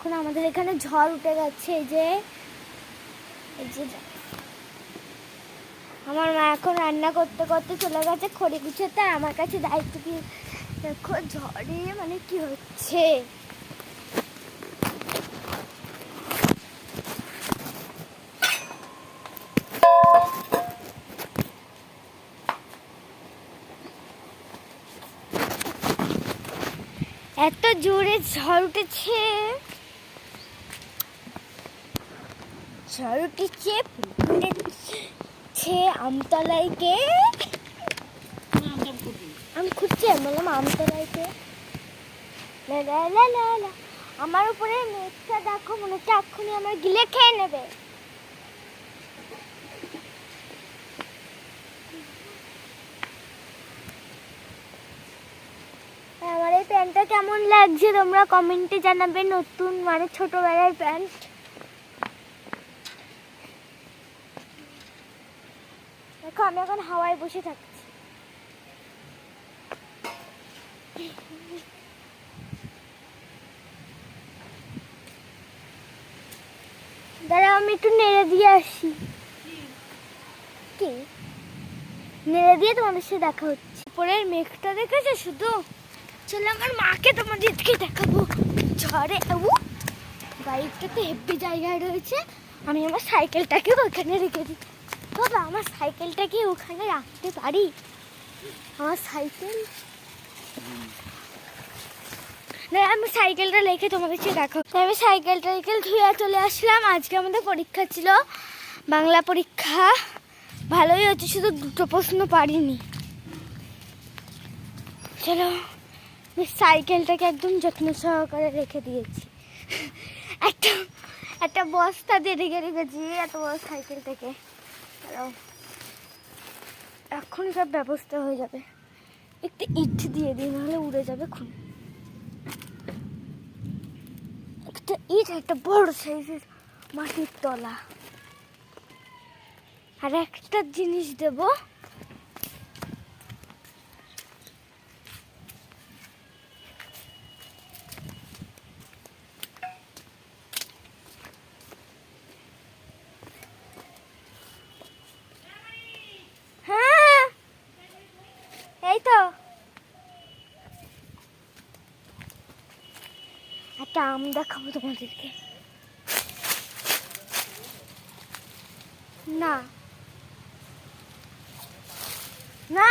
এখন আমাদের এখানে ঝড় উঠে গেছে। এই যে আমার মা এখন রান্না করতে করতে চলে গেছে খড়ি গুছোতে। আমার কাছে দায়িত্ব কি দেখো ঝড়ে মানে কি হচ্ছে। এত জোরে ঝড় উঠেছে, ঝড় উঠেছে আমতলায় কে আমি খুঁজছি। আমি বললাম আমতলায় কে। আমার উপরে মেঘটা দেখো, মনে হচ্ছে এক্ষুনি আমার গিলে খেয়ে নেবে। আমার এই প্যান্টটা কেমন লাগছে তোমরা কমেন্টে জানাবে। নতুন মানে ছোটবেলার প্যান্ট। দেখো আমি এখন হাওয়ায় বসে থাকছি। দাঁড়াও আমি একটু নেড়ে দিয়ে আসি। কি নেড়ে দিয়ে তোমাদের সাথে দেখা হচ্ছে। উপরের মেঘটা দেখেছো শুধু। চলো আমার মাকে তোমাদেরকে দেখাবো। ঝড়ে বাইকটা তো হেভি জায়গায় রয়েছে। আমি আমার সাইকেলটাকে ওখানে রেখে দিই। তবে আমার সাইকেলটাকে ওখানে রাখতে পারি? আমার সাইকেল না, আমি সাইকেলটা রেখে তোমাদের সাথে দেখো। আমি সাইকেলটা ধুয়ে চলে আসলাম। আজকে আমাদের পরীক্ষা ছিল, বাংলা পরীক্ষা। ভালোই হচ্ছে, শুধু দুটো প্রশ্ন পারিনি। চলো আমি সাইকেলটাকে একদম যত্ন সহকারে রেখে দিয়েছি। একটা বস্তা দিয়ে রেখেছি এত বড় সাইকেলটাকে। এখন সব ব্যবস্থা হয়ে যাবে। একটু ইট দিয়ে দিই, নাহলে উড়ে যাবে খুন। একটা ইট, একটা বড় সাইজের মাটির তলা, আর একটা জিনিস দেব। হ্যাঁ এই তো একটা আম দেখাবো তোমাদেরকে। না না